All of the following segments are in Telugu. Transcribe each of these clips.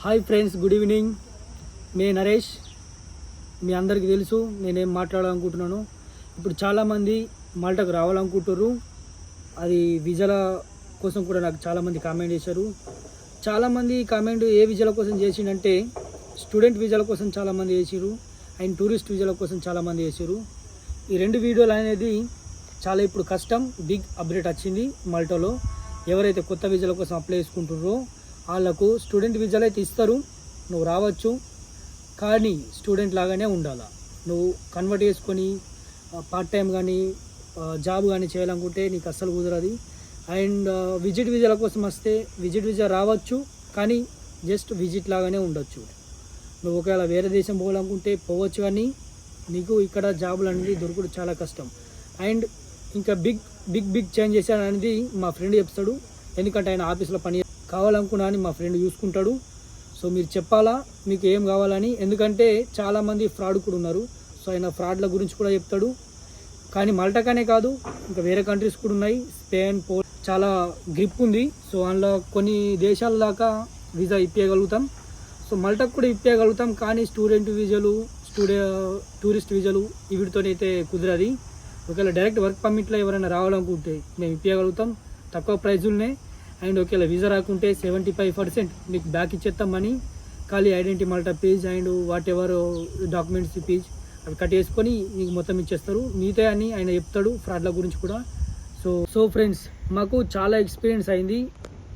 Hi friends, good evening. Me Naresh. మీ అందరికీ తెలుసు నేనేం మాట్లాడాలనుకుంటున్నాను. ఇప్పుడు చాలామంది మాల్టాకు రావాలనుకుంటున్నారు. అది విజాల కోసం కూడా నాకు చాలామంది కామెంట్ చేశారు. చాలామంది కామెంట్ ఏ విజాల కోసం చేసిండంటే స్టూడెంట్ విజాల కోసం చాలామంది చేసిరు అండ్ టూరిస్ట్ విజాల కోసం చాలామంది చేసిరు. ఈ రెండు వీడియోలు అనేది చాలా ఇప్పుడు కష్టం. బిగ్ అప్డేట్ వచ్చింది మాల్టాలో. ఎవరైతే కొత్త విజాల కోసం అప్లై చేసుకుంటున్నారో వాళ్ళకు స్టూడెంట్ విజాలు అయితే ఇస్తారు. నువ్వు రావచ్చు, కానీ స్టూడెంట్ లాగానే ఉండాలా. నువ్వు కన్వర్ట్ చేసుకొని పార్ట్ టైం కానీ జాబ్ కానీ చేయాలనుకుంటే నీకు అస్సలు కుదరదు. అండ్ విజిట్ విజాల కోసం వస్తే విజిట్ విజా రావచ్చు, కానీ జస్ట్ విజిట్ లాగానే ఉండొచ్చు. నువ్వు ఒకవేళ వేరే దేశం పోవాలనుకుంటే పోవచ్చు, కానీ నీకు ఇక్కడ జాబులు అనేది దొరకడం చాలా కష్టం. అండ్ ఇంకా బిగ్ చేంజ్ చేశాడనేది మా ఫ్రెండ్ చెప్తాడు. ఎందుకంటే ఆయన ఆఫీస్లో పని కావాలనుకున్నా అని మా ఫ్రెండ్ చూసుకుంటాడు. సో మీరు చెప్పాలా మీకు ఏం కావాలని, ఎందుకంటే చాలామంది ఫ్రాడ్ కూడా ఉన్నారు. సో ఆయన ఫ్రాడ్ల గురించి కూడా చెప్తాడు. కానీ మాల్టాకానే కాదు, ఇంకా వేరే కంట్రీస్ కూడా ఉన్నాయి. స్పెయిన్, పోల్ చాలా గ్రిప్ ఉంది. సో అందులో కొన్ని దేశాల దాకా వీసా ఇప్పగలుగుతాం. సో మాల్టాకు కూడా ఇప్పగలుగుతాం, కానీ స్టూడెంట్ వీజాలు, టూరిస్ట్ వీజాలు వీటితోనైతే కుదరది. ఒకవేళ డైరెక్ట్ వర్క్ పర్మిట్లో ఎవరైనా రావాలనుకుంటే మేము ఇప్పగలుగుతాం తక్కువ ప్రైజులనే. అండ్ ఒకవేళ వీసా రాకుంటే 75% మీకు బ్యాక్ ఇచ్చేస్తామని, ఖాళీ identity Malta page and what ever documents page అవి కట్టేసుకొని మీకు మొత్తం ఇచ్చేస్తారు. మిగతా అని ఆయన చెప్తాడు ఫ్రాడ్ల గురించి కూడా. సో ఫ్రెండ్స్, మాకు చాలా ఎక్స్పీరియన్స్ అయింది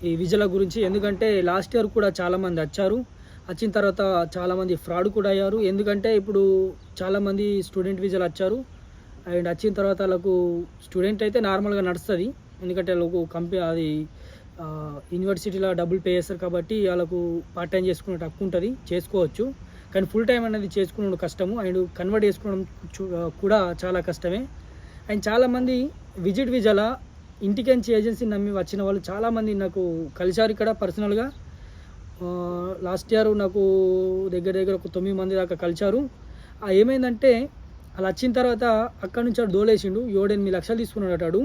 ఈ వీజాల గురించి. ఎందుకంటే లాస్ట్ ఇయర్ కూడా చాలామంది వచ్చారు. వచ్చిన తర్వాత చాలామంది ఫ్రాడ్ కూడా అయ్యారు. ఎందుకంటే ఇప్పుడు చాలామంది స్టూడెంట్ వీజాలు వచ్చారు. అండ్ వచ్చిన తర్వాత వాళ్ళకు స్టూడెంట్ అయితే నార్మల్గా నడుస్తుంది. ఎందుకంటే వాళ్ళకు అది యూనివర్సిటీలో డబ్బులు పే చేస్తారు కాబట్టి వాళ్ళకు పార్ట్ టైం చేసుకునే హక్కు ఉంటుంది, చేసుకోవచ్చు. కానీ ఫుల్ టైం అనేది చేసుకునే కష్టము. అండ్ కన్వర్ట్ చేసుకోవడం కూడా చాలా కష్టమే. అండ్ చాలామంది విజిట్ వీజాల ఇంటికెంచి ఏజెన్సీని నమ్మి వచ్చిన వాళ్ళు చాలామంది నాకు కలిశారు ఇక్కడ పర్సనల్గా. లాస్ట్ ఇయర్ నాకు దగ్గర ఒక 9 మంది దాకా కలిశారు. ఏమైందంటే అలా వచ్చిన తర్వాత అక్కడ నుంచి వాడు దోలేసిండు. 7-8 లక్షలు తీసుకున్నాడు వాడు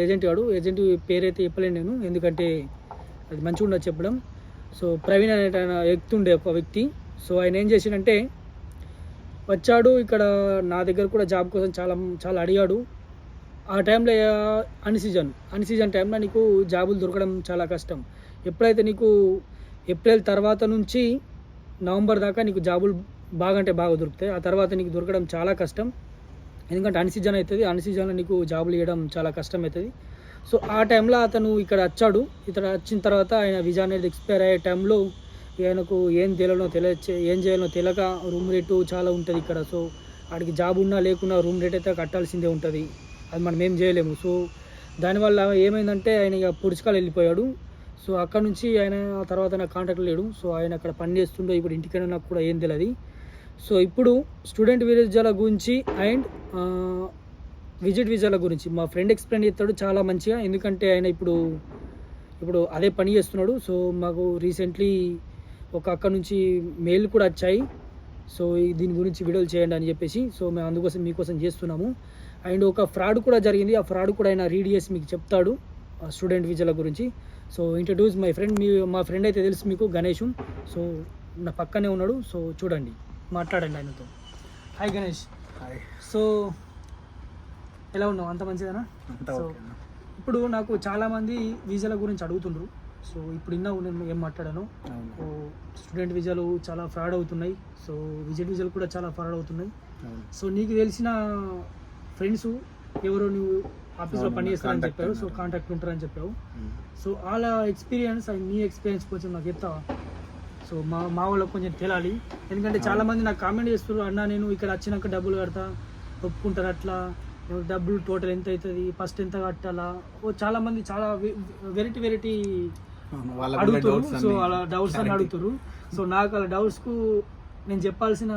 ఏజెంట్ పేరైతే చెప్పలేను నేను, ఎందుకంటే అది మంచిగా ఉండదు చెప్పడం. సో ప్రవీణ్ అనే ఆయన ఎక్కుతుండే ఒక వ్యక్తి. సో ఆయన ఏం చేసిండంటే వచ్చాడు ఇక్కడ నా దగ్గర కూడా జాబ్ కోసం చాలా అడిగాడు. ఆ టైంలో అన్సీజన్ టైంలో నీకు జాబులు దొరకడం చాలా కష్టం. ఎప్పుడైతే నీకు ఏప్రిల్ తర్వాత నుంచి నవంబర్ దాకా నీకు జాబులు బాగా దొరుకుతాయి. ఆ తర్వాత నీకు దొరకడం చాలా కష్టం. ఎందుకంటే అన్సీజన్ అవుతుంది. అన్సీజన్లో నీకు జాబులు ఇవ్వడం చాలా కష్టం అవుతుంది. సో ఆ టైంలో అతను ఇక్కడ వచ్చాడు. ఇక్కడ వచ్చిన తర్వాత ఆయన వీజా అనేది ఎక్స్పైర్ అయ్యే టైంలో ఆయనకు ఏం చేయాలో తెలియక రూమ్ రేటు చాలా ఉంటుంది ఇక్కడ. సో వాడికి జాబ్ ఉన్నా లేకున్నా రూమ్ రేట్ అయితే కట్టాల్సిందే ఉంటుంది. అది మనం ఏం చేయలేము. సో దానివల్ల ఏమైందంటే ఆయన ఇక పురుచుకాలు వెళ్ళిపోయాడు. సో అక్కడ నుంచి ఆయన తర్వాత నాకు కాంటాక్ట్ లేడు. సో ఆయన అక్కడ పని చేస్తుండో ఇప్పుడు ఇంటికైనా నాకు కూడా ఏం తెలియదు. సో ఇప్పుడు స్టూడెంట్ వీజాల గురించి అండ్ విజిట్ వీజాల గురించి మా ఫ్రెండ్ ఎక్స్ప్లెయిన్ చేస్తాడు చాలా మంచిగా. ఎందుకంటే ఆయన ఇప్పుడు అదే పని చేస్తున్నాడు. సో మాకు రీసెంట్లీ ఒక అక్కడ నుంచి మెయిల్ కూడా వచ్చాయి. సో దీని గురించి వీడియోలు చేయండి అని చెప్పేసి. సో మేము అందుకోసం మీకోసం చేస్తున్నాము. అండ్ ఒక ఫ్రాడ్ కూడా జరిగింది. ఆ ఫ్రాడ్ కూడా ఆయన రీడ్ చేసి మీకు చెప్తాడు స్టూడెంట్ వీజాల గురించి. So introduce my friend. మా ఫ్రెండ్ అయితే తెలుసు మీకు, గణేష్. సో నా పక్కనే ఉన్నాడు. సో చూడండి, మాట్లాడండి ఆయనతో. హాయ్ గణేష్. హాయ్. సో ఎలా ఉన్నావు? అంత మంచిదేనా? సో ఇప్పుడు నాకు చాలామంది వీజాల గురించి అడుగుతుండ్రు. సో ఇప్పుడు నేను ఏం మాట్లాడాను. స్టూడెంట్ వీజాలు చాలా ఫ్రాడ్ అవుతున్నాయి. సో విజిట్ వీజాలు కూడా చాలా ఫ్రాడ్ అవుతున్నాయి. సో నీకు తెలిసిన ఫ్రెండ్స్ ఎవరో నువ్వు ఆఫీస్లో పని చేస్తారని చెప్పారు. సో కాంటాక్ట్ ఉంటారని చెప్పావు. సో వాళ్ళ ఎక్స్పీరియన్స్ అండ్ నీ ఎక్స్పీరియన్స్ కొంచెం నాకు చెప్తావా? సో మా వాళ్ళకి కొంచెం తెలియాలి. ఎందుకంటే చాలామంది నాకు కామెంట్ చేస్తారు, అన్న నేను ఇక్కడ వచ్చినాక డబ్బులు కడతా, ఒప్పుకుంటారు, అట్లా డబ్బులు టోటల్ ఎంత అవుతుంది, ఫస్ట్ ఎంత కట్టాలా, చాలామంది చాలా వెరైటీ అడుగుతారు. సో అలా డౌట్స్ అని అడుగుతారు. సో నాకు అలా డౌట్స్కు నేను చెప్పాల్సిన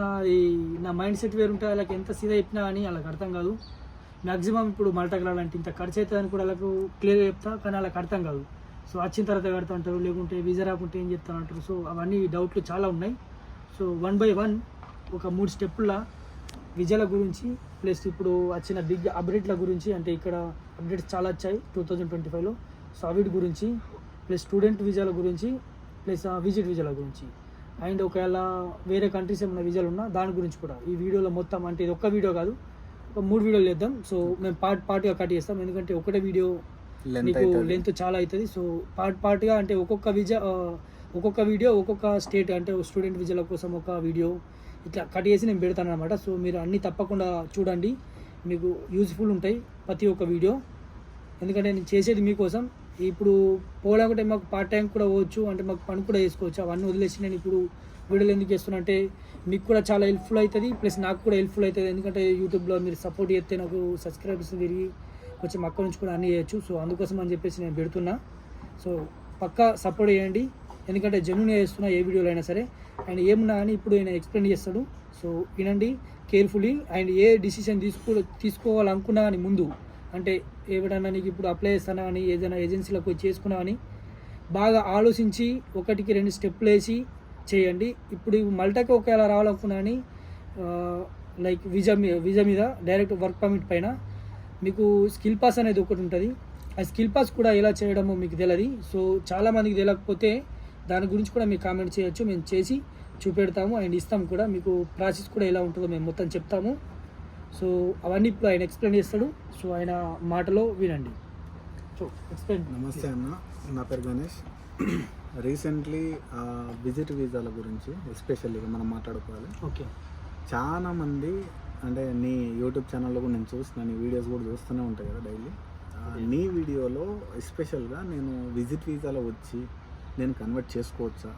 నా మైండ్ సెట్ వేరుంటుంది. వాళ్ళకి ఎంత సీదా చెప్పినా కానీ వాళ్ళకి అర్థం కాదు. మ్యాక్సిమం ఇప్పుడు మాల్టాకి రావాలంటే ఇంత ఖర్చు అవుతుందని కూడా వాళ్ళకు క్లియర్గా చెప్తా, కానీ వాళ్ళకి అర్థం కాదు. సో వచ్చిన తర్వాత కడతా అంటారు, లేకుంటే వీజా రాకుంటే ఏం చెప్తాను అంటారు. సో అవన్నీ డౌట్లు చాలా ఉన్నాయి. సో 1 by 1 ఒక 3 స్టెప్పుల వీజాల గురించి, ప్లస్ ఇప్పుడు వచ్చిన బిగ్ అప్డేట్ల గురించి, అంటే ఇక్కడ అప్డేట్స్ చాలా వచ్చాయి 2025లో. సో వీటి గురించి, ప్లస్ స్టూడెంట్ వీజాల గురించి ప్లస్ విజిట్ వీజాల గురించి అండ్ ఒకవేళ వేరే కంట్రీస్ ఏమైనా వీజాలు ఉన్నా దాని గురించి కూడా ఈ వీడియోలో మొత్తం, అంటే ఇది ఒక్క వీడియో కాదు, ఒక 3 వీడియోలు చేద్దాం. సో మేము పార్ట్గా కట్ చేస్తాం, ఎందుకంటే ఒకటే వీడియో మీకు లెంత్ చాలా అవుతుంది. సో పార్ట్గా అంటే ఒక్కొక్క వీడియో ఒక్కొక్క స్టేట్, అంటే స్టూడెంట్ వీజాల కోసం ఒక వీడియో ఇట్లా కట్ చేసి నేను పెడతాను అనమాట. సో మీరు అన్నీ తప్పకుండా చూడండి, మీకు యూజ్ఫుల్ ఉంటాయి ప్రతి ఒక్క వీడియో, ఎందుకంటే నేను చేసేది మీకోసం. ఇప్పుడు పోవాలంటే మాకు పార్ట్ టైం కూడా పోవచ్చు, అంటే మాకు పని కూడా చేసుకోవచ్చు. అవన్నీ వదిలేసి నేను ఇప్పుడు వీడియోలు ఎందుకు చేస్తున్నా అంటే మీకు కూడా చాలా హెల్ప్ఫుల్ అవుతుంది, ప్లస్ నాకు కూడా హెల్ప్ఫుల్ అవుతుంది. ఎందుకంటే యూట్యూబ్లో మీరు సపోర్ట్ చేస్తే నాకు సబ్స్క్రైబర్స్ పెరిగి కొంచెం అక్కడి నుంచి కూడా అన్నీ చేయొచ్చు. సో అందుకోసం అని చెప్పేసి నేను పెడుతున్నా. సో పక్కా సపోర్ట్ చేయండి, ఎందుకంటే జెన్యూన్గా చేస్తున్నా ఏ వీడియోలో అయినా సరే. అండ్ ఏమున్నా అని ఇప్పుడు ఆయన ఎక్స్ప్లెయిన్ చేస్తాడు. సో వినండి కేర్ఫుల్లీ. అండ్ ఏ డిసిషన్ తీసుకోవాలనుకున్నా అని ముందు, అంటే ఏమిటన్నా నీకు ఇప్పుడు అప్లై చేస్తానా అని, ఏదైనా ఏజెన్సీలకు పోయి చేసుకున్నా అని బాగా ఆలోచించి 1-2 స్టెప్లు వేసి చేయండి. ఇప్పుడు మల్టాకి ఒకవేళ రావాలనుకున్నా అని లైక్ వీజా మీద డైరెక్ట్ వర్క్ పర్మిట్ పైన మీకు స్కిల్ పాస్ అనేది ఒకటి ఉంటుంది. ఆ స్కిల్ పాస్ కూడా ఎలా చేయడమో మీకు తెలియదు. సో చాలామందికి తెలియకపోతే దాని గురించి కూడా మీరు కామెంట్ చేయొచ్చు, మేము చేసి చూపెడతాము అండ్ ఇస్తాము కూడా. మీకు ప్రాసెస్ కూడా ఎలా ఉంటుందో మేము మొత్తం చెప్తాము. సో అవన్నీ ఇప్పుడు ఆయన ఎక్స్ప్లెయిన్ చేస్తాడు. సో ఆయన మాటలో వినండి. So explain. నమస్తే అన్న, నా పేరు గణేష్. రీసెంట్లీ విజిట్ వీజాల గురించి ఎస్పెషల్లీగా మనం మాట్లాడుకోవాలి. ఓకే, చాలామంది అంటే నీ యూట్యూబ్ ఛానల్లో కూడా నేను చూస్తున్నాను, నీ వీడియోస్ కూడా చూస్తూనే ఉంటాయి కదా డైలీ. నీ వీడియోలో ఎస్పెషల్గా నేను విజిట్ వీజాలో వచ్చి నేను కన్వర్ట్ చేసుకోవచ్చా,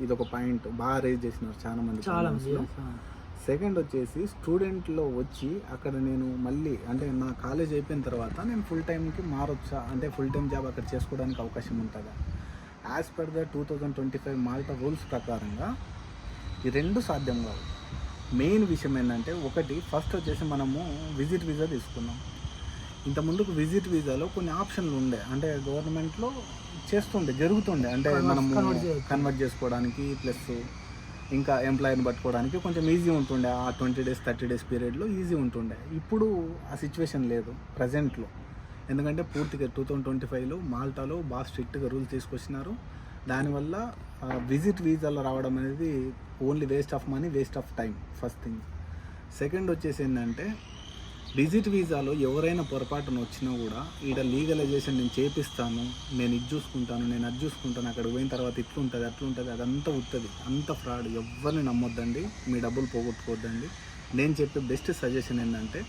ఇది ఒక పాయింట్ బాగా రేజ్ చేసినారు చాలామంది. సెకండ్ వచ్చేసి స్టూడెంట్లో వచ్చి అక్కడ నేను మళ్ళీ అంటే నా కాలేజ్ అయిపోయిన తర్వాత నేను ఫుల్ టైంకి మారొచ్చా, అంటే ఫుల్ టైం జాబ్ అక్కడ చేసుకోవడానికి అవకాశం ఉంటుందా. As per the 2025 Malta rules ప్రకారంగా ఈ 2 సాధ్యం కావు. మెయిన్ విషయం ఏంటంటే ఒకటి, ఫస్ట్ వచ్చేసి మనము విజిట్ వీజా తీసుకున్నాం. ఇంత ముందుకు విజిట్ వీజాలో కొన్ని ఆప్షన్లు ఉండే, అంటే గవర్నమెంట్లో జరుగుతుండే, అంటే మనము కన్వర్ట్ చేసుకోవడానికి ప్లస్ ఇంకా ఎంప్లాయర్ని పట్టుకోవడానికి కొంచెం ఈజీ ఉంటుండే. ఆ 20 days 30 days పీరియడ్లో ఈజీ ఉంటుండే. ఇప్పుడు ఆ సిచ్యువేషన్ లేదు ప్రజెంట్లో, ఎందుకంటే పూర్తిగా 2025లో మాల్టాలో బాగా స్ట్రిక్ట్గా రూల్స్ తీసుకొచ్చినారు. దానివల్ల విజిట్ వీజాలో రావడం అనేది only waste of money, waste of time, first thing. Second వచ్చేసి ఏంటంటే విజిట్ వీజాలో ఎవరైనా పొరపాటున వచ్చినా కూడా ఈడ లీగలైజేషన్ నేను చేపిస్తాను, నేను ఇది చూసుకుంటాను, నేను అది చూసుకుంటాను, అక్కడ పోయిన తర్వాత ఇట్లుంటుంది అట్లుంటుంది, అదంతా ఉంటుంది, అంత ఫ్రాడ్. ఎవరిని నమ్మొద్దండి, మీ డబ్బులు పోగొట్టుకోవద్దండి. నేను చెప్పే బెస్ట్ సజెషన్ ఏంటంటే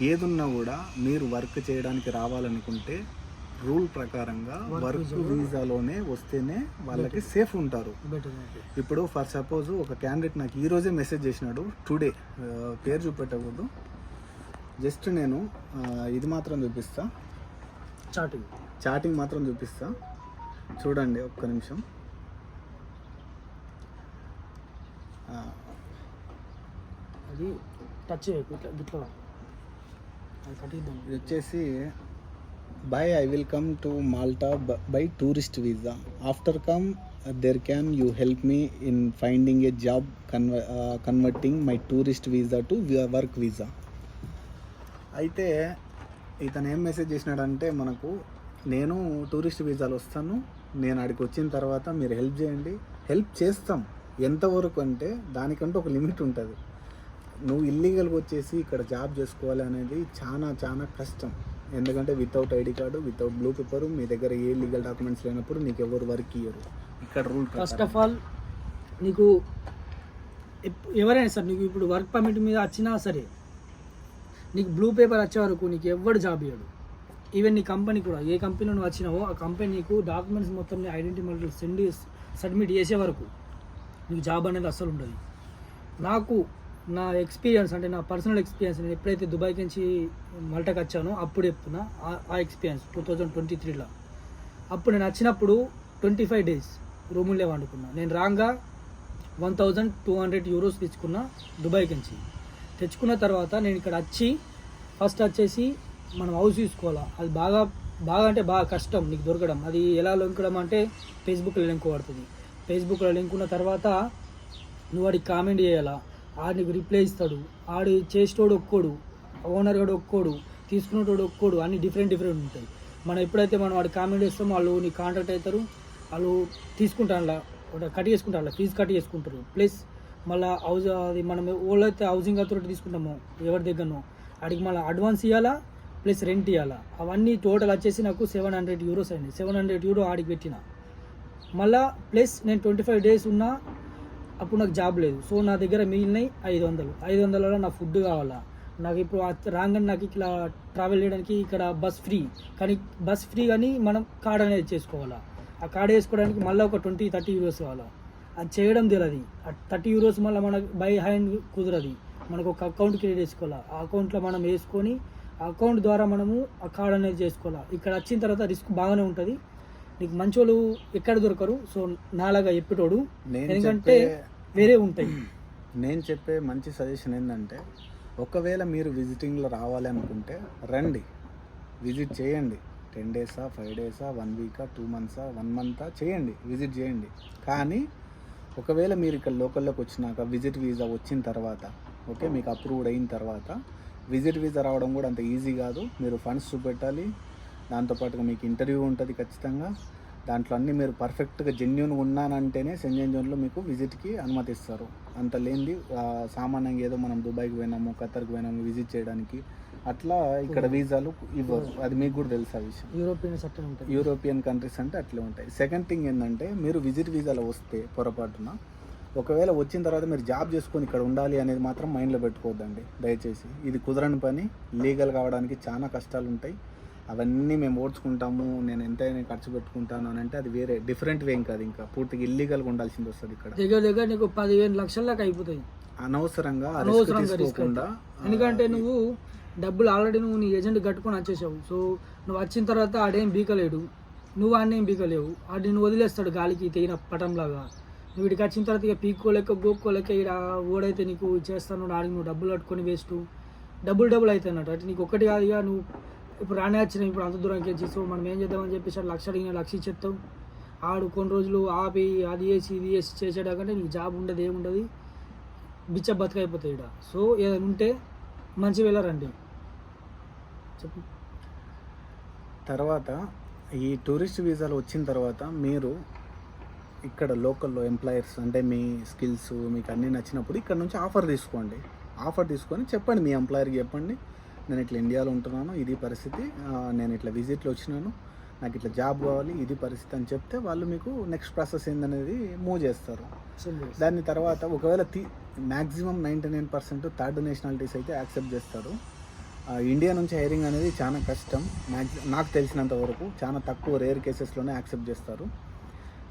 ఏదున్నా కూడా మీరు వర్క్ చేయడానికి రావాలనుకుంటే రూల్ ప్రకారంగా వర్క్ వీజాలోనే వస్తేనే వాళ్ళకి సేఫ్ ఉంటారు. ఇప్పుడు ఫర్ సపోజ్ ఒక క్యాండిడేట్ నాకు ఈరోజే మెసేజ్ చేసినాడు, టుడే, పేరు చూపెట్టకూడదు, జస్ట్ నేను ఇది మాత్రం చూపిస్తా, చాటింగ్ మాత్రం చూపిస్తా, చూడండి ఒక్క నిమిషం. అది టచ్ ఇది వచ్చేసి by I will come to Malta by tourist visa. After come there can you help me in finding a job converting my tourist visa to work visa. అయితే ఇతను ఏం మెసేజ్ చేసినాడంటే మనకు, నేను టూరిస్ట్ వీసాలు వస్తాను, నేను అక్కడికి వచ్చిన తర్వాత మీరు హెల్ప్ చేయండి. హెల్ప్ చేస్తాం, ఎంతవరకు అంటే దానికంటే ఒక లిమిట్ ఉంటుంది. నువ్వు ఇల్లీగల్గా వచ్చేసి ఇక్కడ జాబ్ చేసుకోవాలి అనేది చాలా చాలా కష్టం. ఎందుకంటే without ID card, without blue paper, మీ దగ్గర ఏ లీగల్ డాక్యుమెంట్స్ లేనప్పుడు నీకు ఎవరు వర్క్ ఇయ్యరు ఇక్కడ రూల్. ఫస్ట్ ఆఫ్ ఆల్ నీకు ఎవరైనా సరే నీకు ఇప్పుడు వర్క్ పర్మిట్ మీద వచ్చినా సరే నీకు బ్లూ పేపర్ వచ్చే వరకు నీకు ఎవరు జాబ్ ఇవ్వడు. ఈవెన్ నీ కంపెనీ కూడా, ఏ కంపెనీలో నువ్వు వచ్చినావో ఆ కంపెనీ నీకు డాక్యుమెంట్స్ మొత్తం ఐడెంటిటీ మళ్ళీ సబ్మిట్ చేసే వరకు నీకు జాబ్ అనేది అస్సలు ఉండదు. నాకు నా ఎక్స్పీరియన్స్, అంటే నా పర్సనల్ ఎక్స్పీరియన్స్, నేను ఎప్పుడైతే దుబాయ్కి నుంచి మల్టాకి వచ్చానో అప్పుడు చెప్తున్నా ఆ ఎక్స్పీరియన్స్ 2023లో. అప్పుడు నేను వచ్చినప్పుడు 25 days రూములే వండుకున్నా. నేను రాగా 1200 euros తెచ్చుకున్నా దుబాయ్కి నుంచి. తెచ్చుకున్న తర్వాత నేను ఇక్కడ వచ్చి ఫస్ట్ వచ్చేసి మనం హౌస్ తీసుకోవాలా. అది బాగా అంటే బాగా కష్టం నీకు దొరకడం. అది ఎలా లింకడం అంటే ఫేస్బుక్లో లింక్ పడుతుంది. ఫేస్బుక్లో లింక్ ఉన్న తర్వాత నువ్వు వాడికి కామెంట్ చేయాలా, ఆడు నీకు రిప్లై ఇస్తాడు. ఆడు చేసేటోడు ఒక్కోడు, ఓనర్ గడు ఒక్కోడు, తీసుకునేటోడు ఒక్కోడు, అన్ని డిఫరెంట్ ఉంటాయి. మనం ఎప్పుడైతే మనం వాడికి కామెంట్ చేస్తామో వాళ్ళు నీకు కాంటాక్ట్ అవుతారు, వాళ్ళు తీసుకుంటాను కట్ చేసుకుంటారు, అలా ఫీజు కట్ చేసుకుంటారు. ప్లస్ మళ్ళీ అది మనం ఎవరైతే హౌసింగ్ అథారిటీ తీసుకుంటామో ఎవరి దగ్గరనో అడిగి మళ్ళీ అడ్వాన్స్ ఇవ్వాలా, ప్లస్ రెంట్ ఇవ్వాలా. అవన్నీ టోటల్ వచ్చేసి నాకు €700 అయింది. €700 ఆడికి పెట్టిన. మళ్ళీ ప్లస్ నేను 25 days ఉన్నా, అప్పుడు నాకు జాబ్ లేదు. సో నా దగ్గర మిగిలినాయి 500 నా ఫుడ్ కావాలా. నాకు ఇప్పుడు రాగానే నాకు ఇట్లా ట్రావెల్ చేయడానికి ఇక్కడ బస్ ఫ్రీ, కానీ మనం కార్డ్ అనేది చేసుకోవాలా. ఆ కార్డ్ వేసుకోవడానికి మళ్ళీ ఒక €20-30 కావాలా. అది చేయడం తెలియదు. ఆ €30 మళ్ళీ మనకు బై హ్యాండ్ కుదరదు. మనకు ఒక అకౌంట్ క్రియేట్ చేసుకోవాలి. ఆ అకౌంట్లో మనం వేసుకొని ఆ అకౌంట్ ద్వారా మనము ఆ కార్డ్ అనేది చేసుకోవాలి. ఇక్కడ వచ్చిన తర్వాత రిస్క్ బాగానే ఉంటుంది. నీకు మంచి వాళ్ళు ఎక్కడ దొరకరు. సో నాలాగా చెప్పేటోడు, ఎందుకంటే వేరే ఉంటాయి. నేను చెప్పే మంచి సజెషన్ ఏంటంటే, ఒకవేళ మీరు విజిటింగ్లో రావాలి అనుకుంటే రండి, విజిట్ చేయండి. 10 days 5 days 1 week 2 months 1 month చేయండి, విజిట్ చేయండి. కానీ ఒకవేళ మీరు ఇక్కడ లోకల్లోకి వచ్చినాక విజిట్ వీసా వచ్చిన తర్వాత, ఓకే, మీకు అప్రూవ్డ్ అయిన తర్వాత, విజిట్ వీసా రావడం కూడా అంత ఈజీ కాదు. మీరు ఫండ్స్ చూపెట్టాలి, దాంతోపాటుగా మీకు ఇంటర్వ్యూ ఉంటుంది ఖచ్చితంగా. దాంట్లో అన్నీ మీరు పర్ఫెక్ట్గా జెన్యున్గా ఉన్నానంటేనే సెంజన్ జోన్లో మీకు విజిట్కి అనుమతిస్తారు. అంత లేనిది సామాన్యంగా ఏదో మనం దుబాయ్కి పోయినాము, ఖతర్కి పోయినాము విజిట్ చేయడానికి, అట్లా ఇక్కడ వీసాలు ఇవ్వరు. అది మీకు కూడా తెలుసు ఆ విషయం. యూరోపియన్ కంట్రీస్ అంటే అట్లే ఉంటాయి. సెకండ్ థింగ్ ఏంటంటే, మీరు విజిట్ వీసాలో వస్తే పొరపాటున ఒకవేళ వచ్చిన తర్వాత మీరు జాబ్ చేసుకొని ఇక్కడ ఉండాలి అనేది మాత్రం మైండ్లో పెట్టుకోవద్దండి దయచేసి. ఇది కుదరని పని. లీగల్ కావడానికి చాలా కష్టాలు ఉంటాయి. అవన్నీ మేము ఓడ్చుకుంటాము, నేను ఎంతైనా ఖర్చు పెట్టుకుంటాను అని అంటే అది వేరే డిఫరెంట్ వే. ఇంకా అది ఇంకా పూర్తిగా ఇల్లీగల్గా ఉండాల్సింది వస్తుంది. ఇక్కడ దగ్గర నీకు 15 లక్షల దాకా అయిపోతాయి అనవసరంగా. ఎందుకంటే నువ్వు డబ్బులు ఆల్రెడీ నువ్వు నీ ఏజెంట్ కట్టుకొని వచ్చేసావు. సో నువ్వు వచ్చిన తర్వాత ఆడేం బీకలేడు, నువ్వు ఆడేం బీకలేవు. ఆడి నువ్వు వదిలేస్తాడు గాలికి తెగిన పటంలాగా. నువ్వు ఇక్కడికి వచ్చిన తర్వాత ఇక పీక్కోలేక గోక్కోలేక ఇక్కడ ఓడైతే నీకు చేస్తాను ఆడికి నువ్వు డబ్బులు కట్టుకొని వేస్ట్ డబ్బులు అవుతాయి అన్నట్టు. అంటే నీకు ఒక్కటి కాదు. ఇక నువ్వు ఇప్పుడు రానే వచ్చినావు, ఇప్పుడు అంత దూరంకి వచ్చేసావు, మనం ఏం చేద్దామని చెప్పేసి 1,00,000 అడిగిన 1,00,000 ఇచ్చేస్తావు. ఆడు కొన్ని రోజులు ఆపి అది వేసి ఇది వేసి చేసేటంటే నీకు జాబ్ ఉండదు, ఏముండదు, బిచ్చ బతుకైపోతాయి ఇక్కడ. సో ఏదైనా ఉంటే మంచి వెళ్ళరండి. చెప్పు. తర్వాత ఈ టూరిస్ట్ వీసాలు వచ్చిన తర్వాత మీరు ఇక్కడ లోకల్లో ఎంప్లాయర్స్ అంటే మీ స్కిల్స్ మీకు అన్నీ నచ్చినప్పుడు ఇక్కడ నుంచి ఆఫర్ తీసుకోండి. ఆఫర్ తీసుకొని చెప్పండి, మీ ఎంప్లాయర్కి చెప్పండి, నేను ఇట్లా ఇండియాలో ఉంటున్నాను, ఇది పరిస్థితి, నేను ఇట్లా విజిట్లో వచ్చినాను, నాకు ఇట్లా జాబ్ కావాలి, ఇది పరిస్థితి అని చెప్తే వాళ్ళు మీకు నెక్స్ట్ ప్రాసెస్ ఏందనేది మూవ్ చేస్తారు. దాని తర్వాత ఒకవేళ మ్యాక్సిమం 99% థర్డ్ నేషనాలిటీస్ అయితే యాక్సెప్ట్ చేస్తారు. ఇండియా నుంచి హైరింగ్ అనేది చాలా కష్టం. నాకు తెలిసినంత వరకు చాలా తక్కువ రేర్ కేసెస్లోనే యాక్సెప్ట్ చేస్తారు.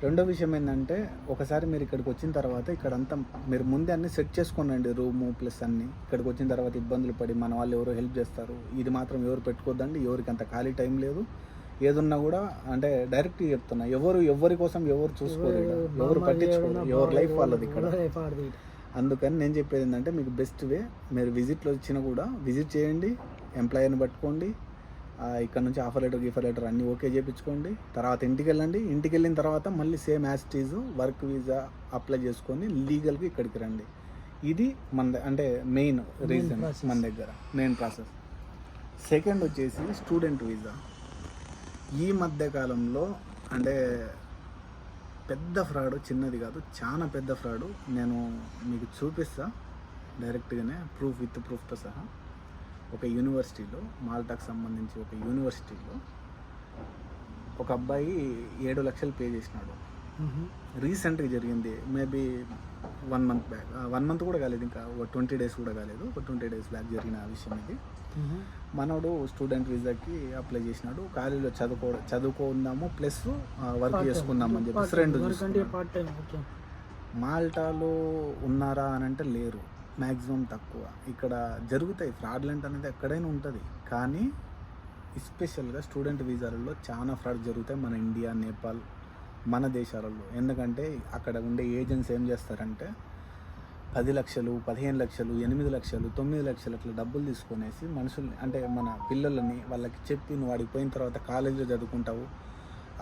రెండో విషయం ఏంటంటే, ఒకసారి మీరు ఇక్కడికి వచ్చిన తర్వాత ఇక్కడంతా మీరు ముందే అన్నీ సెట్ చేసుకోండి, రూము ప్లస్ అన్నీ. ఇక్కడికి వచ్చిన తర్వాత ఇబ్బందులు పడి మన వాళ్ళు ఎవరో హెల్ప్ చేస్తారు, ఇది మాత్రం ఎవరు పెట్టుకోద్దండి. ఎవరికి అంత ఖాళీ టైం లేదు. ఏదున్నా కూడా అంటే డైరెక్ట్గా చెప్తున్నా, ఎవరి కోసం ఎవరు చూసుకోరు, ఎవరు పట్టించుకోరు, ఎవరి లైఫ్ వాళ్ళది ఇక్కడ. అందుకని నేను చెప్పేది ఏంటంటే, మీకు బెస్ట్ వే, మీరు విజిట్లో వచ్చినా కూడా విజిట్ చేయండి, ఎంప్లాయర్ని పట్టుకోండి, ఇక్కడ నుంచి ఆఫర్ లెటర్ అన్నీ ఓకే చేయించుకోండి. తర్వాత ఇంటికి వెళ్ళండి. ఇంటికి వెళ్ళిన తర్వాత మళ్ళీ సేమ్ యాస్టీజ్ వర్క్ వీసా అప్లై చేసుకొని లీగల్గా ఇక్కడికి రండి. ఇది అంటే మెయిన్ రీజన్ మన దగ్గర మెయిన్ ప్రాసెస్. సెకండ్ వచ్చేసి స్టూడెంట్ వీసా. ఈ మధ్యకాలంలో అంటే పెద్ద ఫ్రాడ్, చిన్నది కాదు, చాలా పెద్ద ఫ్రాడ్. నేను మీకు చూపిస్తా డైరెక్ట్గానే, విత్ ప్రూఫ్తో సహా. ఒక యూనివర్సిటీలో, మాల్టాకు సంబంధించి ఒక యూనివర్సిటీలో ఒక అబ్బాయి 7 లక్షలు పే చేసినాడు. రీసెంట్గా జరిగింది, మేబీ 1 month బ్యాక్. 1 month కూడా కాలేదు, ఇంకా ఒక 20 days కూడా కాలేదు, ఒక 20 days బ్యాక్ జరిగిన విషయం ఇది. మనోడు స్టూడెంట్ వీసాకి అప్లై చేసినాడు. కాలేజీలో చదువుకుందాము ప్లస్ వర్క్ చేసుకుందాము అని చెప్పి ఫ్రెండ్. మాల్టాలో ఉన్నారా అని అంటే లేరు, మ్యాక్సిమం తక్కువ. ఇక్కడ జరుగుతాయి ఫ్రాడ్లెంట్ అనేది ఎక్కడైనా ఉంటుంది, కానీ ఎస్పెషల్గా స్టూడెంట్ వీసాలలో చాలా ఫ్రాడ్ జరుగుతాయి మన ఇండియా, నేపాల్, మన దేశాలలో. ఎందుకంటే అక్కడ ఉండే ఏజెంట్స్ ఏం చేస్తారంటే 10 లక్షలు, 15 లక్షలు, 8 లక్షలు, 9 లక్షలు అట్లా డబ్బులు తీసుకొనేసి మనుషుల్ని అంటే మన పిల్లలని వాళ్ళకి చెప్పి, నువ్వు అడిగి పోయిన తర్వాత కాలేజీలో చదువుకుంటావు,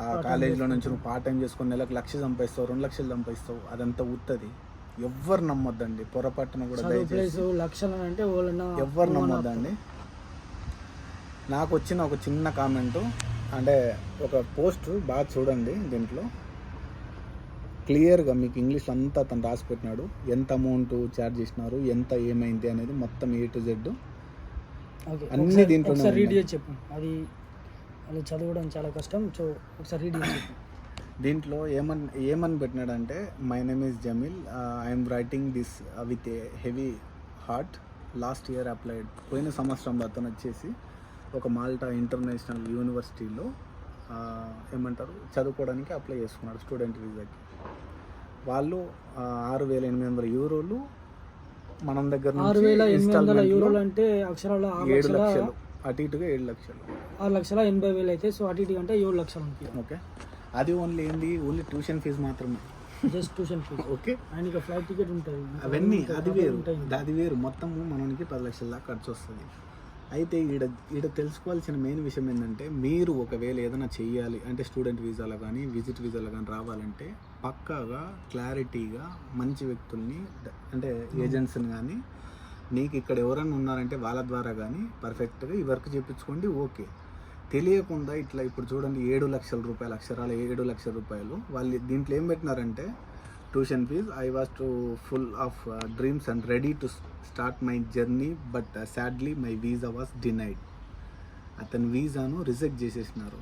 ఆ కాలేజీలో నుంచి నువ్వు పార్ట్ టైం చేసుకొని నెలకు 1,00,000 సంపాదిస్తావు, 2 లక్షలు సంపాదిస్తావు, అదంతా ఉత్తది. ఎవ్వరు నమ్మొద్దండి, పొరపాటున కూడా దయచేసి ఎవ్వరు నమ్మొద్దండి. నాకు వచ్చిన ఒక చిన్న కామెంటు, అంటే ఒక పోస్ట్ బాగా చూడండి, దీంట్లో క్లియర్గా మీకు ఇంగ్లీష్లో అంతా తను రాసి పెట్టినాడు, ఎంత అమౌంట్ ఛార్జ్ చేసినారు, ఎంత ఏమైంది అనేది మొత్తం A to Z ఓకే అన్నీ దీంట్లోనే ఒకసారి రీడ్ ఉన్నాయి. చేసి చెప్పు, అది అది చదవడం చాలా కష్టం. సో ఒకసారి రీడ్ చేసి చెప్పు. దీంట్లో ఏమని పెట్టినాడంటే, my name is Jameel, I'm writing this with a heavy heart, last year applied. పోయిన సంవత్సరంలో అతను వచ్చేసి ఒక మాల్టా ఇంటర్నేషనల్ యూనివర్సిటీలో ఏమంటారు చదువుకోవడానికి అప్లై చేసుకున్నాడు స్టూడెంట్ వీసాకి. వాళ్ళు 6,800 యూరోలు మనం దగ్గర నుంచి 6,800 యూరోలు అంటే అక్షరాల 7 లక్షలు, అటు ఇటుగా 7 లక్షలు, 6,80,000 అయితే. సో అటు ఇటు అంటే 7 లక్షలు ఉంటుంది. ఓకే, అది ఓన్లీ ట్యూషన్ ఫీజు మాత్రమే, జస్ట్ ట్యూషన్ ఫీజు. ఓకే, ఆయనకి ఫ్లైట్ టికెట్ ఉంటుంది, అవన్నీ అది వేరు మొత్తము మనకి 10 లక్షల దాకా ఖర్చు వస్తుంది. అయితే ఈడ తెలుసుకోవాల్సిన మెయిన్ విషయం ఏంటంటే, మీరు ఒకవేళ ఏదైనా చెయ్యాలి అంటే స్టూడెంట్ వీసాలో కానీ విజిట్ వీసాలో కానీ రావాలంటే పక్కాగా క్లారిటీగా మంచి వ్యక్తుల్ని అంటే ఏజెంట్స్ని కానీ, మీకు ఇక్కడ ఎవరైనా ఉన్నారంటే వాళ్ళ ద్వారా కానీ పర్ఫెక్ట్గా ఈ వర్క్ చేయించుకోండి. ఓకే, తెలియకుండా ఇట్లా ఇప్పుడు చూడండి 7 లక్షల రూపాయలు, అక్షరాల 7 లక్షల రూపాయలు వాళ్ళు దీంట్లో ఏం పెట్టినారంటే, tuition fee, I was too full of dreams and ready to start my journey but sadly my visa was denied. అతని వీసాను రిజెక్ట్ చేసేసినారు,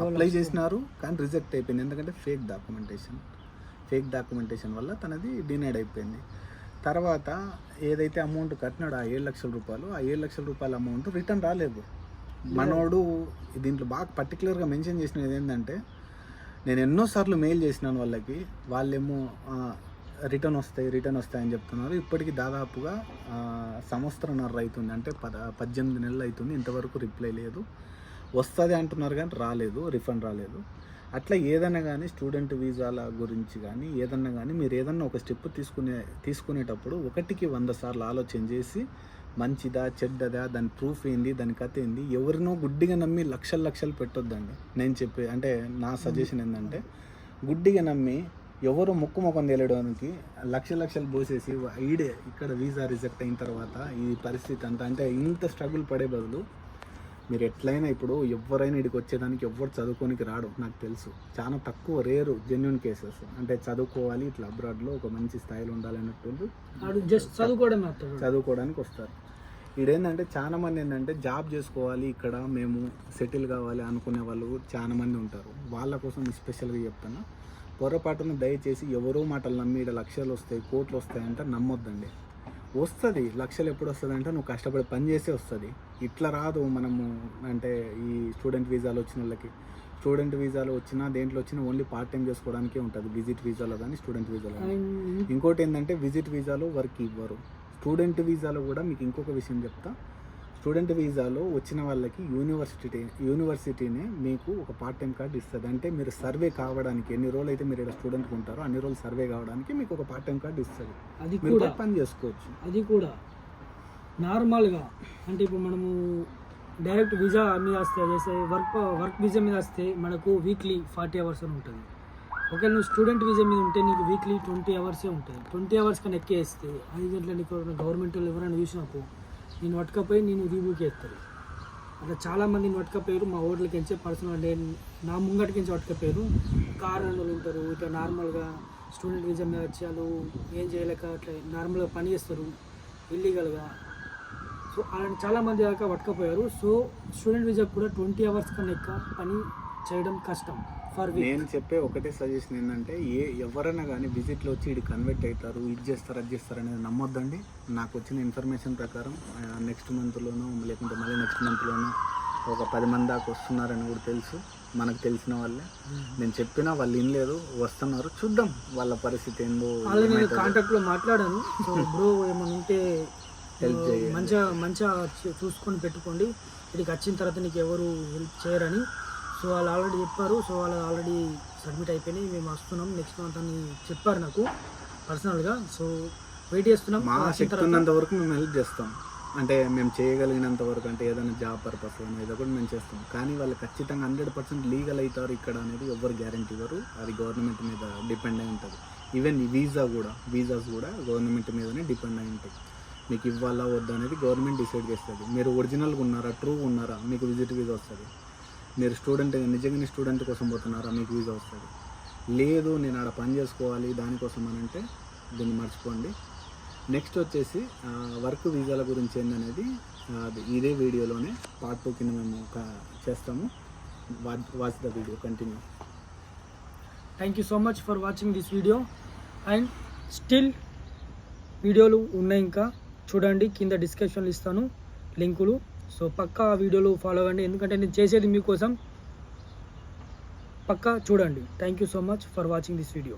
అప్లై చేసినారు కానీ రిజెక్ట్ అయిపోయింది. ఎందుకంటే ఫేక్ డాక్యుమెంటేషన్ వల్ల తనది డినైడ్ అయిపోయింది. తర్వాత ఏదైతే అమౌంట్ కట్టినాడు ఆ 7 లక్షల రూపాయలు, ఆ 7 లక్షల రూపాయల అమౌంట్ రిటర్న్ రాలేదు. మనోడు దీంట్లో బాగా పర్టికులర్గా మెన్షన్ చేసినది ఏంటంటే, నేను ఎన్నోసార్లు మెయిల్ చేసినాను వాళ్ళకి, వాళ్ళేమో రిటర్న్ వస్తాయని చెప్తున్నారు. ఇప్పటికి దాదాపుగా సంవత్సరంన్నర అవుతుంది, అంటే 18 నెలలు అవుతుంది, ఇంతవరకు రిప్లై లేదు. వస్తుంది అంటున్నారు కానీ రాలేదు, రిఫండ్ రాలేదు. అట్లా ఏదైనా కానీ స్టూడెంట్ వీసాల గురించి కానీ ఏదన్నా కానీ మీరు ఏదన్నా ఒక స్టెప్ తీసుకునేటప్పుడు 1కి 100 సార్లు ఆలోచన చేసి మంచిదా చెడ్డదా, దాని ప్రూఫ్ ఏంది, దాని కథ ఏంది, ఎవరినో గుడ్డిగా నమ్మి లక్షలు పెట్టొద్దండి. నేను చెప్పే అంటే నా సజెషన్ ఏంటంటే, గుడ్డిగా నమ్మి ఎవరు ముఖం తేలడానికి లక్షలు పోసేసి ఈడే ఇక్కడ వీసా రిజెక్ట్ అయిన తర్వాత ఈ పరిస్థితి అంతా అంటే ఇంత స్ట్రగుల్ పడే బదులు మీరు ఎట్లయినా ఇప్పుడు ఎవరైనా ఇక్కడికి వచ్చేదానికి ఎవరు చదువుకోనికి రాడు, నాకు తెలుసు. చాలా తక్కువ, రేరు జెన్యున్ కేసెస్ అంటే చదువుకోవాలి ఇట్లా అబ్రాడ్లో ఒక మంచి స్థాయిలో ఉండాలన్నట్టు జస్ట్ చదువుకోవడానికి వస్తారు. ఇదేంటంటే చాలా మంది ఏంటంటే జాబ్ చేసుకోవాలి ఇక్కడ మేము సెటిల్ కావాలి అనుకునే వాళ్ళు చాలా మంది ఉంటారు. వాళ్ళ కోసం స్పెషల్గా చెప్తాను, పొరపాటున దయచేసి ఎవరో మాటలు నమ్మి ఇక్కడ లక్షలు వస్తాయి కోట్లు వస్తాయంటే నమ్మొద్దండి. వస్తుంది, లక్షలు ఎప్పుడు వస్తుంది అంటే నువ్వు కష్టపడి పని చేసే వస్తుంది. ఇట్లా రాదు. మనము అంటే ఈ స్టూడెంట్ వీసాలు వచ్చిన వాళ్ళకి, స్టూడెంట్ వీసాలు వచ్చినా దేంట్లో వచ్చినా ఓన్లీ పార్ట్ టైం చేసుకోవడానికే ఉంటుంది, విజిట్ వీసాలో కానీ స్టూడెంట్ వీసాలో కానీ. ఇంకోటి ఏంటంటే విజిట్ వీసాలో వర్క్ ఇవ్వరు. స్టూడెంట్ వీసాలో కూడా మీకు ఇంకొక విషయం చెప్తా, స్టూడెంట్ వీసాలో వచ్చిన వాళ్ళకి యూనివర్సిటీనే మీకు ఒక పార్ట్ టైం కార్డు ఇస్తుంది. అంటే మీరు సర్వే కావడానికి ఎన్ని రోజులు అయితే మీరు ఇక్కడ స్టూడెంట్కి ఉంటారో అన్ని రోజులు సర్వే కావడానికి మీకు ఒక పార్ట్ టైం కార్డు ఇస్తుంది. అది మీరు కూడా పని చేసుకోవచ్చు. అది కూడా నార్మల్గా అంటే ఇప్పుడు మనము డైరెక్ట్ వీసా మీద వస్తే చేసే వర్క్ వీసా మీద వస్తే మనకు వీక్లీ 40 అవర్స్ అని ఉంటుంది. ఒకవేళ నువ్వు స్టూడెంట్ వీసా మీద ఉంటే నీకు వీక్లీ 20 అవర్సే ఉంటుంది. 20 అవర్స్ కన్నా ఎక్కేస్తే అది గంటల నీకు గవర్నమెంట్ వాళ్ళు ఎవరైనా చూసినప్పుడు నేను పట్టుకపోయి నేను రివ్యూకి వేస్తారు. అట్లా చాలామంది పట్టుకపోయారు. మా ఓట్లకి ఎంచే పర్సనల్ నా ముంగటికి ఎంచి పట్టుకపోయారు. కారణాలు ఉంటారు ఇట్లా నార్మల్గా స్టూడెంట్ వీసా మీద వచ్చి వాళ్ళు ఏం చేయలేక అట్లా నార్మల్గా పని చేస్తారు ఇల్లీగల్గా. సో అలాంటి చాలామంది దాకా పట్టుకపోయారు. సో స్టూడెంట్ వీసా కూడా 20 అవర్స్ కన్నా ఎక్కువ పని చేయడం కష్టం. నేను చెప్పే ఒకటే సజెషన్ ఏంటంటే, ఎవరైనా కానీ విజిట్లో వచ్చి ఇది కన్వర్ట్ అవుతారు, ఇది చేస్తారు అది చేస్తారు అనేది నమ్మొద్దండి. నాకు వచ్చిన ఇన్ఫర్మేషన్ ప్రకారం నెక్స్ట్ మంత్లోనో లేకుంటే మళ్ళీ నెక్స్ట్ మంత్లోనో ఒక 10 మంది దాకా వస్తున్నారని కూడా తెలుసు, మనకు తెలిసిన వాళ్ళే. నేను చెప్పినా వాళ్ళు వినలేదు, వస్తున్నారు, చూద్దాం వాళ్ళ పరిస్థితి ఏందో. నేను కాంటాక్ట్లో మాట్లాడాను. సో బ్రో ఏమైనా ఉంటే హెల్ప్ చేయండి, మంచిగా చూసుకొని పెట్టుకోండి, ఇక్కడికి వచ్చిన తర్వాత నీకు ఎవరు హెల్ప్ చేయరని. సో వాళ్ళు ఆల్రెడీ చెప్పారు. సో వాళ్ళు ఆల్రెడీ సబ్మిట్ అయిపోయినాయి, మేము వస్తున్నాం నెక్స్ట్ మంత్ అని చెప్పారు నాకు పర్సనల్గా. సో వెయిట్ చేస్తున్నాం. మా శక్తి ఉన్నంత వరకు మేము హెల్ప్ చేస్తాం, అంటే మేము చేయగలిగినంత వరకు. అంటే ఏదైనా జాబ్ పర్పస్ ఏదో కూడా మేము చేస్తాం. కానీ వాళ్ళు ఖచ్చితంగా 100% లీగల్ అవుతారు ఇక్కడ అనేది ఎవరు గ్యారంటీ ఇవ్వరు. అది గవర్నమెంట్ మీద డిపెండ్ అయి ఉంటుంది. ఈవెన్ వీసాస్ కూడా గవర్నమెంట్ మీదనే డిపెండ్ అయి ఉంటాయి. మీకు ఇవ్వాలా వద్దా అనేది గవర్నమెంట్ డిసైడ్ చేస్తుంది. మీరు ఒరిజినల్గా ఉన్నారా, ట్రూ ఉన్నారా, మీకు విజిట్ వీసా వస్తుంది. మీరు నిజంగానే స్టూడెంట్ కోసం పోతున్నారా, మీకు వీసా వస్తుంది. లేదు నేను ఆడ పని చేసుకోవాలి దానికోసం అని అంటే దీన్ని మర్చిపోండి. నెక్స్ట్ వచ్చేసి వర్క్ వీసాల గురించి ఏందనేది ఇదే వీడియోలోనే పార్ట్ 2 కింద మేము చేస్తాము. Watch the video continue. Thank you so much for watching this video. And still వీడియోలు ఉన్నాయి, ఇంకా చూడండి, కింద డిస్క్రిప్షన్లో ఇస్తాను లింకులు. సో పక్కా ఆ వీడియోలు ఫాలో అవ్వండి, ఎందుకంటే నేను చేసేది మీకోసం. పక్కా చూడండి. Thank you so much for watching this video.